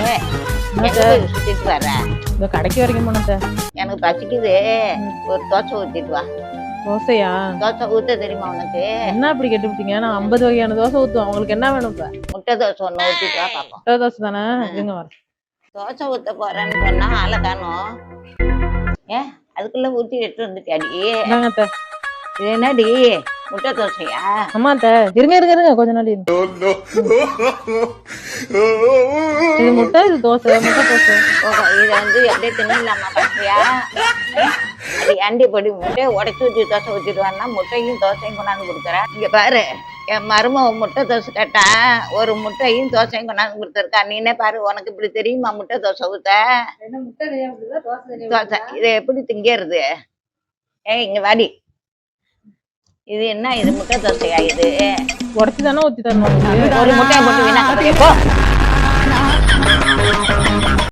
ஏ எங்க போய் சுத்திட்டு வர? இந்த கடைக்கு வரைக்கும் போனத. எனக்கு பசிக்குது. ஒரு தோசை ஊத்திட்டு வா. தோசையா? தோசை ஊத்த தெரியுமா உனக்கு? என்ன அப்படி கேட்டுவிட்டீங்க? நான் 50 வகையான தோசை ஊத்துவேன். உங்களுக்கு என்ன வேணும் இப்ப? முட்டை தோசை ஒண்ணு ஊத்திட்டு வா பாப்போம். முட்டை தோசை தானே? இருங்க வரேன். தோசை ஊத்த போறேன்னு சொன்னா ஆளை காணோம். ஏன் அதுக்குள்ள ஊத்தி எடுத்து வந்துட்டியாடி? இந்தாங்க அத்தை. இது என்னடி முட்டை தோசையா? அம்மா அத்தை, இருங்க இருங்க இருங்க கொஞ்ச நாள் இருங்க. இது முட்டை, இது தோசை. முட்டை தோசை. ஓஹோ, இதை வந்து அப்படியே தின்னலாமா பாத்தியா? அது ஏண்டி பொடி முட்டையை உடச்சி ஊற்றி தோசை ஊற்றிடுவான்னா முட்டையும் தோசையும் கொண்டாந்து கொடுக்குறேன். இங்க பாரு, என் மருமக முட்டை தோசை கேட்டா ஒரு முட்டையும் தோசையும் கொண்டாந்து கொடுத்துருக்கா. நீனே பாரு, உனக்கு இப்படி தெரியுமா முட்டை தோசை ஊத்த? தோசை இதை எப்படி திங்கிறது? இங்க வாடி. இது என்ன, இது முட்டை தோசையா? இது உடச்சி தானே ஊத்தி தரணும். ஒரு முட்டையை போட்டு வீணாக்க